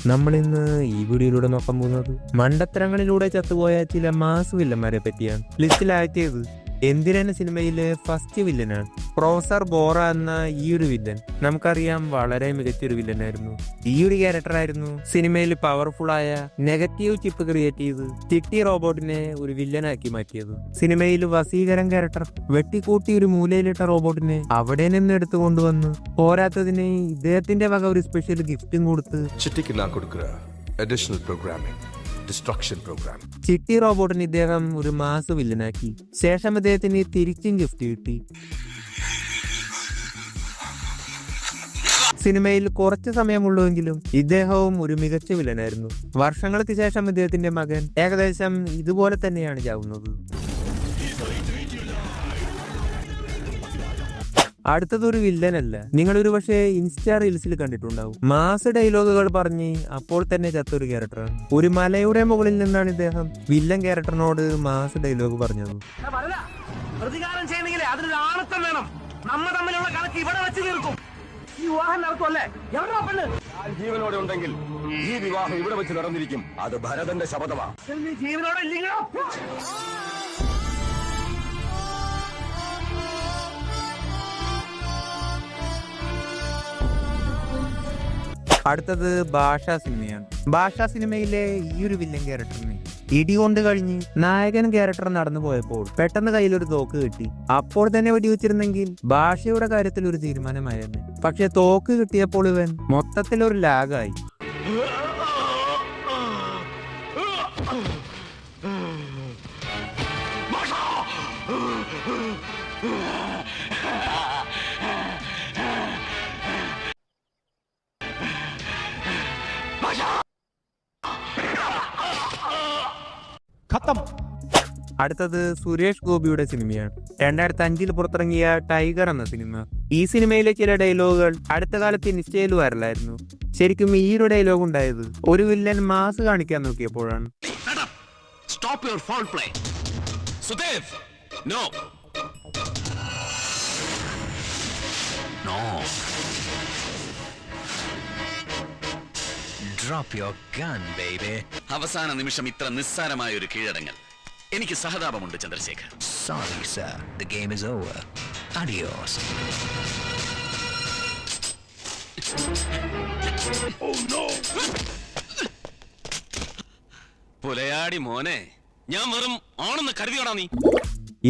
നമ്മളിന്ന് ഈ വീഡിയോയിലൂടെ നോക്കാൻ പോകുന്നത് മണ്ടത്തരങ്ങളിലൂടെ ചത്തുപോയ ചില മാസ് വില്ലന്മാരെ പറ്റിയാണ്. ലിസ്റ്റിലാക്കിയത് എന്തിനാണ് സിനിമയിലെ ഫസ്റ്റ് വില്ലനാണ് പ്രൊഫസർ ബോറ എന്ന ഈ ഒരു വില്ലൻ. നമുക്കറിയാം വളരെ മികച്ചൊരു വില്ലനായിരുന്നു. ഈ ഒരു ക്യാരക്ടറായിരുന്നു സിനിമയിൽ പവർഫുൾ ആയ നെഗറ്റീവ് ചിപ്പ് ക്രിയേറ്റ് ചെയ്ത് ചിട്ടി റോബോട്ടിനെ ഒരു വില്ലനാക്കി മാറ്റിയത്. സിനിമയിൽ വസീകരം ക്യാരക്ടർ വെട്ടിക്കൂട്ടി ഒരു മൂലയിലിട്ട റോബോട്ടിനെ അവിടെ നിന്ന് എടുത്തു കൊണ്ടുവന്ന് പോരാത്തതിന് ഇദ്ദേഹത്തിന്റെ വക ഒരു സ്പെഷ്യൽ ഗിഫ്റ്റും കൊടുത്ത് ചിട്ടി റോബോട്ടിന് ഇദ്ദേഹം ഒരു മാസ് വില്ലനാക്കി. ശേഷം ഇദ്ദേഹത്തിന് തിരിച്ചും ഗിഫ്റ്റ് കിട്ടി. സിനിമയിൽ കുറച്ച് സമയമുള്ളൂവെങ്കിലും ഇദ്ദേഹവും ഒരു മികച്ച വില്ലനായിരുന്നു. വർഷങ്ങൾക്ക് ശേഷം ഇദ്ദേഹത്തിന്റെ മകൻ ഏകദേശം ഇതുപോലെ തന്നെയാണ് ചാവുന്നത്. അടുത്തതൊരു വില്ലനല്ല, നിങ്ങളൊരു പക്ഷേ ഇൻസ്റ്റാ റീൽസിൽ കണ്ടിട്ടുണ്ടാവും. മാസ് ഡയലോഗുകൾ പറഞ്ഞ് അപ്പോൾ തന്നെ ചത്തൊരു ക്യാരക്ടറാണ്. ഒരു മലയുടെ മുകളിൽ നിന്നാണ് ഇദ്ദേഹം വില്ലൻ ക്യാരക്ടറിനോട് മാസ് ഡയലോഗ് പറഞ്ഞത്. പ്രതികാരം ചെയ്യണമെങ്കിൽ അതിനൊരു ആണത്തം വേണം. നമ്മ തമ്മിലുള്ള കണക്ക് ഇവിടെ വെച്ച് തീർക്കും. ഈ വിവാഹം നടത്തുമല്ലേ? എവിടെയാ പെണ്ണ്? ജീവനോടെ ഉണ്ടെങ്കിൽ ഈ വിവാഹം ഇവിടെ വെച്ച് നടന്നിരിക്കും. അത് ഭരതന്റെ ശപഥമാണ്. നീ ജീവനോടെ ഇല്ലെങ്കിലോ? അടുത്തത് ഭാഷാ സിനിമയാണ്. ഭാഷാ സിനിമയിലെ ഈ ഒരു വില്ലൻ ക്യാരക്ടറിന് ഇടികൊണ്ട് കഴിഞ്ഞ് നായകൻ ക്യാരക്ടർ നടന്നു പോയപ്പോൾ പെട്ടെന്ന് കയ്യിലൊരു തോക്ക് കിട്ടി. അപ്പോൾ തന്നെ വെടിവെച്ചിരുന്നെങ്കിൽ ഭാഷയുടെ കാര്യത്തിൽ ഒരു തീരുമാനമായിരുന്നു. പക്ഷെ തോക്ക് കിട്ടിയപ്പോൾ ഇവൻ മൊത്തത്തിലൊരു ലാഗായി. അടുത്തത് സുരേഷ് ഗോപിയുടെ സിനിമയാണ്. 2005 പുറത്തിറങ്ങിയ ടൈഗർ എന്ന സിനിമ. ഈ സിനിമയിലെ ചില ഡയലോഗുകൾ അടുത്ത കാലത്ത് ഇൻസ്റ്റയിൽ വൈറലായിരുന്നു. ശരിക്കും ഈ ഒരു ഡയലോഗ് ഉണ്ടായത് ഒരു വില്ലൻ മാസ് കാണിക്കാൻ നോക്കിയപ്പോഴാണ്. അവസാന നിമിഷം ഇത്ര നിസ്സാരമായ ഒരു കീഴടങ്ങൽ. എനിക്ക് സഹതാപമുണ്ട് Chandrasekhar. Sorry sir, the game is over. Adios. Oh no. പുലയാടി മോനെ, ഞാൻ വെറും ആണെന്ന് കരുതിയോടാ നീ?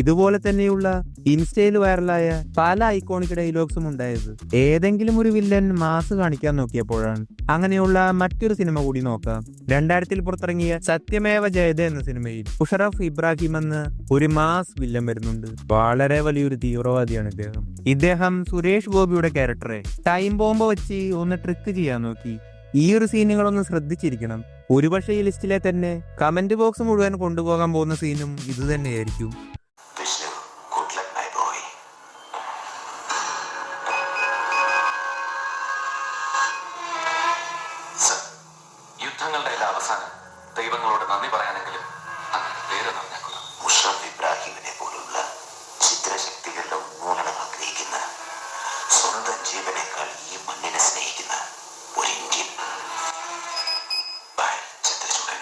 ഇതുപോലെ തന്നെയുള്ള ഇൻസ്റ്റയിൽ വൈറലായ പല ഐക്കോണിക് ഡയലോഗ്സും ഉണ്ടായത് ഏതെങ്കിലും ഒരു വില്ലൻ മാസ് കാണിക്കാൻ നോക്കിയപ്പോഴാണ്. അങ്ങനെയുള്ള മറ്റൊരു സിനിമ കൂടി നോക്കാം. 2000 പുറത്തിറങ്ങിയ സത്യമേവ ജയതേ എന്ന സിനിമയിൽ മുഷറഫ് ഇബ്രാഹിം എന്ന ഒരു മാസ് വില്ലൻ വരുന്നുണ്ട്. വളരെ വലിയൊരു തീവ്രവാദിയാണ് ഇദ്ദേഹം സുരേഷ് ഗോപിയുടെ ക്യാരക്ടറെ ടൈം ബോംബ് വെച്ച് ഒന്ന് ട്രിക്ക് ചെയ്യാൻ നോക്കി. ഈ ഒരു സീനുകളൊന്ന് ശ്രദ്ധിച്ചിരിക്കണം. ഒരുപക്ഷെ ഈ ലിസ്റ്റിലെ തന്നെ കമന്റ് ബോക്സ് മുഴുവൻ കൊണ്ടുപോകാൻ പോകുന്ന സീനും ഇത് തന്നെയായിരിക്കും. യുദ്ധങ്ങളുടെ അവസാനം ദൈവങ്ങളോട് നന്ദി പറയാനെങ്കിലും അങ്ങനെ പേര് നന്നാക്കുക. മുഷറഫ് ഇബ്രാഹിമിനെ പോലുള്ള ചിത്രശക്തികളുടെ ഉന്മൂലനം ആഗ്രഹിക്കുന്ന, സ്വന്തം ജീവനേക്കാൾ ഈ മണ്ണിനെ സ്നേഹിക്കുന്ന ഒരു ഇന്ത്യൻ. ചന്ദ്രചൂഡൻ.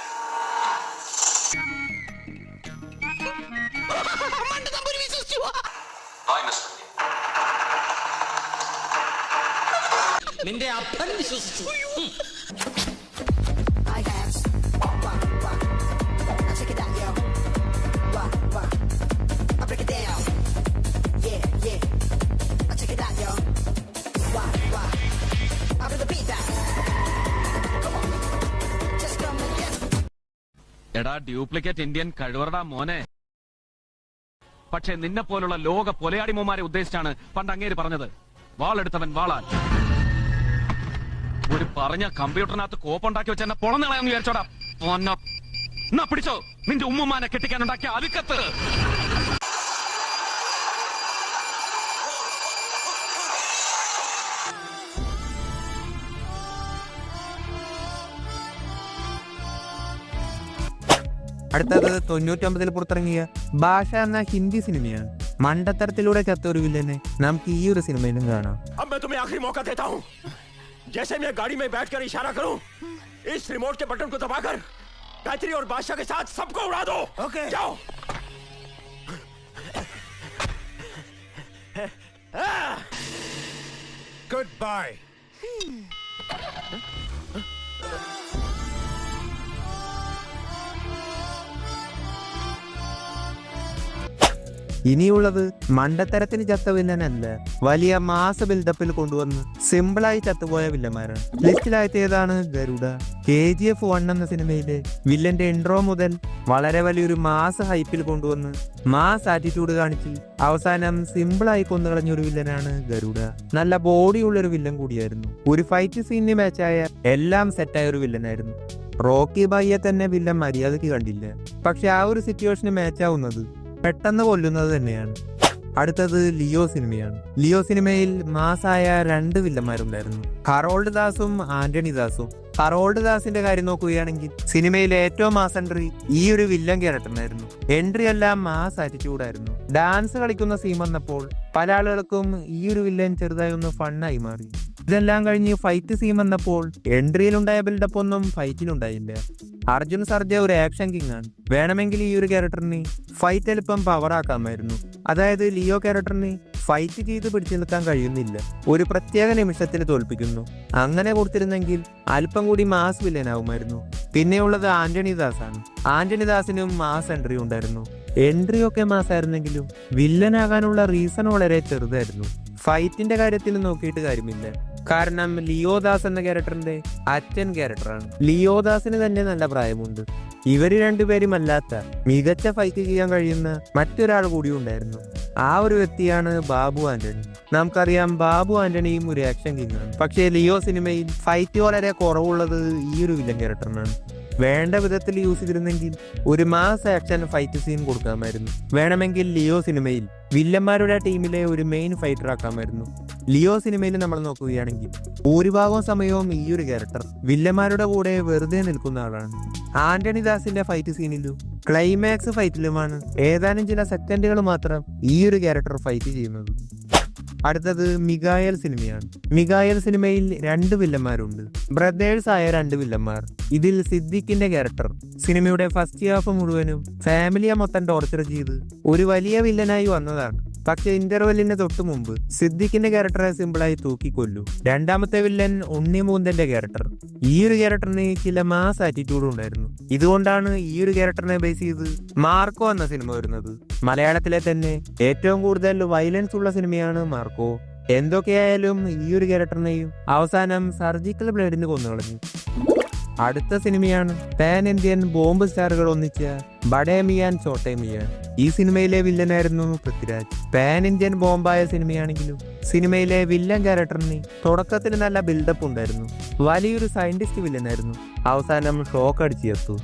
നിന്റെ അപ്പൻ വിശ്വസിച്ചു. എടാ ഡ്യൂപ്ലിക്കേറ്റ് ഇന്ത്യൻ കഴിവറടാ മോനെ. പക്ഷെ നിന്നെ പോലുള്ള ലോക പൊലയാടിമോമാരെ ഉദ്ദേശിച്ചാണ് പണ്ട് അങ്ങേര് പറഞ്ഞത്, വാളെടുത്തവൻ വാളാൻ. ഒരു പറഞ്ഞ കമ്പ്യൂട്ടറിനകത്ത് കോപ്പുണ്ടാക്കി വെച്ച് എന്നെ പൊളന്നിളയാന്ന് വിചാരിച്ചോടാ. എന്നാ പിടിച്ചോ നിന്റെ ഉമ്മുമാനെ കെട്ടിക്കാനുണ്ടാക്കിയ അലുക്കത്ത്. അടുത്തത് 99 പുറത്തിറങ്ങിയ ഭാഷ എന്ന ഹിന്ദി സിനിമയാണ്. മണ്ടത്തരത്തിലൂടെ ചത്ത ഒരു വില്ലനെ നമുക്ക് ഈ ഒരു സിനിമയിലും കാണാം. जैसे मैं गाड़ी में बैठकर इशारा करूं, इस रिमोट के बटन को दबाकर गायत्री और बादशाह के साथ सबको उड़ा दो। ओके। जाओ। Goodbye. ഇനിയുള്ളത് മണ്ടത്തരത്തിന് ചത്ത വില്ലനല്ല, വലിയ മാസ ബിൽഡപ്പിൽ കൊണ്ടുവന്ന് സിമ്പിളായി ചത്തുപോയ വില്ലന്മാരാണ്. ലിസ്റ്റിലായത്തേതാണ് ഗരുഡ. KGF 1 എന്ന സിനിമയിലെ വില്ലന്റെ ഇൻട്രോ മുതൽ വളരെ വലിയൊരു മാസ ഹൈപ്പിൽ കൊണ്ടുവന്ന് മാസ് ആറ്റിറ്റ്യൂഡ് കാണിച്ച് അവസാനം സിമ്പിളായി കൊന്നുകളഞ്ഞ ഒരു വില്ലനാണ് ഗരുഡ. നല്ല ബോഡിയുള്ളൊരു വില്ലൻ കൂടിയായിരുന്നു. ഒരു ഫൈറ്റ് സീനിന് മാച്ചായ എല്ലാം സെറ്റായ ഒരു വില്ലനായിരുന്നു. റോക്കി ബായിയെ തന്നെ വില്ലൻ മര്യാദയ്ക്ക് കണ്ടില്ല. പക്ഷെ ആ ഒരു സിറ്റുവേഷന് മാച്ചാവുന്നത് പെട്ടെന്ന് കൊല്ലുന്നത് തന്നെയാണ്. അടുത്തത് ലിയോ സിനിമയാണ്. ലിയോ സിനിമയിൽ മാസായ 2 വില്ലന്മാരുണ്ടായിരുന്നു, ഹറോൾഡ് ദാസും ആന്റണി ദാസും. ഹറോൾഡ് ദാസിന്റെ കാര്യം നോക്കുകയാണെങ്കിൽ സിനിമയിലെ ഏറ്റവും മാസ് എൻട്രി ഈ ഒരു വില്ലൻ ക്യാരക്ടറിനായിരുന്നു. എൻട്രി എല്ലാം മാസ് ആറ്റിറ്റ്യൂഡായിരുന്നു. ഡാൻസ് കളിക്കുന്ന സീൻ വന്നപ്പോൾ പല ആളുകൾക്കും ഈ ഒരു വില്ലൻ ചെറുതായി ഒന്ന് ഫണ്ണായി മാറി. ഇതെല്ലാം കഴിഞ്ഞ് ഫൈറ്റ് സീൻ വന്നപ്പോൾ എൻട്രിയിലുണ്ടായ ബിൽഡപ്പ് ഒന്നും ഫൈറ്റിലുണ്ടായില്ല. അർജുൻ സർജ ഒരു ആക്ഷൻ കിങ് ആണ്. വേണമെങ്കിൽ ഈ ഒരു ക്യാരക്ടറിന് ഫൈറ്റ് എളുപ്പം പവറാക്കാമായിരുന്നു. അതായത് ലിയോ ക്യാരക്ടറിന് ഫൈറ്റ് ചെയ്ത് പിടിച്ചു നിൽക്കാൻ കഴിയുന്നില്ല, ഒരു പ്രത്യേക നിമിഷത്തിൽ തോൽപ്പിക്കുന്നു. അങ്ങനെ കൊടുത്തിരുന്നെങ്കിൽ അല്പം കൂടി മാസ് വില്ലനാവുമായിരുന്നു. പിന്നെയുള്ളത് ആന്റണി ദാസ് ആണ്. ആന്റണി ദാസിനും മാസ് എൻട്രി ഉണ്ടായിരുന്നു. എൻട്രി ഒക്കെ മാസ് ആയിരുന്നെങ്കിലും വില്ലനാകാനുള്ള റീസൺ വളരെ ചെറുതായിരുന്നു. ഫൈറ്റിന്റെ കാര്യത്തിൽ നോക്കിയിട്ട് കാര്യമില്ല, കാരണം ലിയോദാസ് എന്ന ക്യാരക്ടറിന്റെ അച്ഛൻ ക്യാരക്ടറാണ്. ലിയോദാസിന് തന്നെ നല്ല പ്രായമുണ്ട്. ഇവര് രണ്ടുപേരും അല്ലാത്ത മികച്ച ഫൈറ്റ് ചെയ്യാൻ കഴിയുന്ന മറ്റൊരാൾ കൂടി ഉണ്ടായിരുന്നു. ആ ഒരു വ്യക്തിയാണ് ബാബു ആന്റണി. നമുക്കറിയാം ബാബു ആന്റണിയും ഒരു ആക്ഷൻ കിങ് ആണ്. പക്ഷേ ലിയോ സിനിമയിൽ ഫൈറ്റ് വളരെ കുറവുള്ളത് ഈ ഒരു വില്ലൻ ക്യാരക്ടറിനാണ്. വേണ്ട വിധത്തിൽ യൂസ് ചെയ്തിരുന്നെങ്കിൽ ഒരു മാസ് ആക്ഷൻ ഫൈറ്റ് സീൻ കൊടുക്കാമായിരുന്നു. വേണമെങ്കിൽ ലിയോ സിനിമയിൽ വില്ലന്മാരുടെ ടീമിലെ ഒരു മെയിൻ ഫൈറ്റർ ആക്കാമായിരുന്നു. ലിയോ സിനിമയിൽ നമ്മൾ നോക്കുകയാണെങ്കിൽ ഭൂരിഭാഗം സമയവും ഈ ഒരു ക്യാരക്ടർ വില്ലന്മാരുടെ കൂടെ വെറുതെ നിൽക്കുന്ന ആളാണ്. ആന്റണി ദാസിന്റെ ഫൈറ്റ് സീനിലും ക്ലൈമാക്സ് ഫൈറ്റിലുമാണ് ഏതാനും ചില സെക്കൻഡുകൾ മാത്രം ഈ ഒരു ക്യാരക്ടർ ഫൈറ്റ് ചെയ്യുന്നത്. അടുത്തത് മിഗായൽ സിനിമയാണ്. മിഗായൽ സിനിമയിൽ 2 വില്ലന്മാരുണ്ട്, ബ്രദേഴ്സ് ആയ 2 വില്ലന്മാർ. ഇതിൽ സിദ്ദിഖിന്റെ ക്യാരക്ടർ സിനിമയുടെ ഫസ്റ്റ് ഹാഫ് മുഴുവനും ഫാമിലിയെ മൊത്തം ടോർച്ചർ ചെയ്ത് ഒരു വലിയ വില്ലനായി വന്നതാണ്. പക്ഷെ ഇന്റർവെല്ലിന് തൊട്ട് മുമ്പ് സിദ്ദിഖിന്റെ ക്യാരക്ടറെ സിമ്പിളായി തൂക്കിക്കൊല്ലു. രണ്ടാമത്തെ വില്ലൻ ഉണ്ണിമൂന്തന്റെ ക്യാരക്ടർ. ഈ ഒരു ക്യാരക്ടറിന് ചില മാസ് ആറ്റിറ്റ്യൂഡ് ഉണ്ടായിരുന്നു. ഇതുകൊണ്ടാണ് ഈ ഒരു ക്യാരക്ടറിനെ ബേസ് ചെയ്ത് മാർക്കോ എന്ന സിനിമ വരുന്നത്. മലയാളത്തിലെ തന്നെ ഏറ്റവും കൂടുതൽ വയലൻസ് ഉള്ള സിനിമയാണ് മാർക്കോ. എന്തൊക്കെയായാലും ഈ ഒരു ക്യാരക്ടറിനെയും അവസാനം സർജിക്കൽ ബ്ലേഡിന് കൊന്നുകളഞ്ഞു. അടുത്ത സിനിമയാണ് പാൻ ഇന്ത്യൻ ബോംബ് സ്റ്റാറുകൾ ഒന്നിച്ച ബഡേ മിയാൻ ചോട്ടേ മിയാൻ. ഈ സിനിമയിലെ വില്ലനായിരുന്നു പൃഥ്വിരാജ്. പാൻ ഇന്ത്യൻ ബോംബായ സിനിമയാണെങ്കിലും സിനിമയിലെ വില്ലൻ ക്യാരക്ടറിന് തുടക്കത്തിൽ നല്ല ബിൽഡപ്പ് ഉണ്ടായിരുന്നു. വലിയൊരു സയന്റിസ്റ്റ് വില്ലനായിരുന്നു. അവസാനം ഷോക്ക് അടിച്ചെത്തു.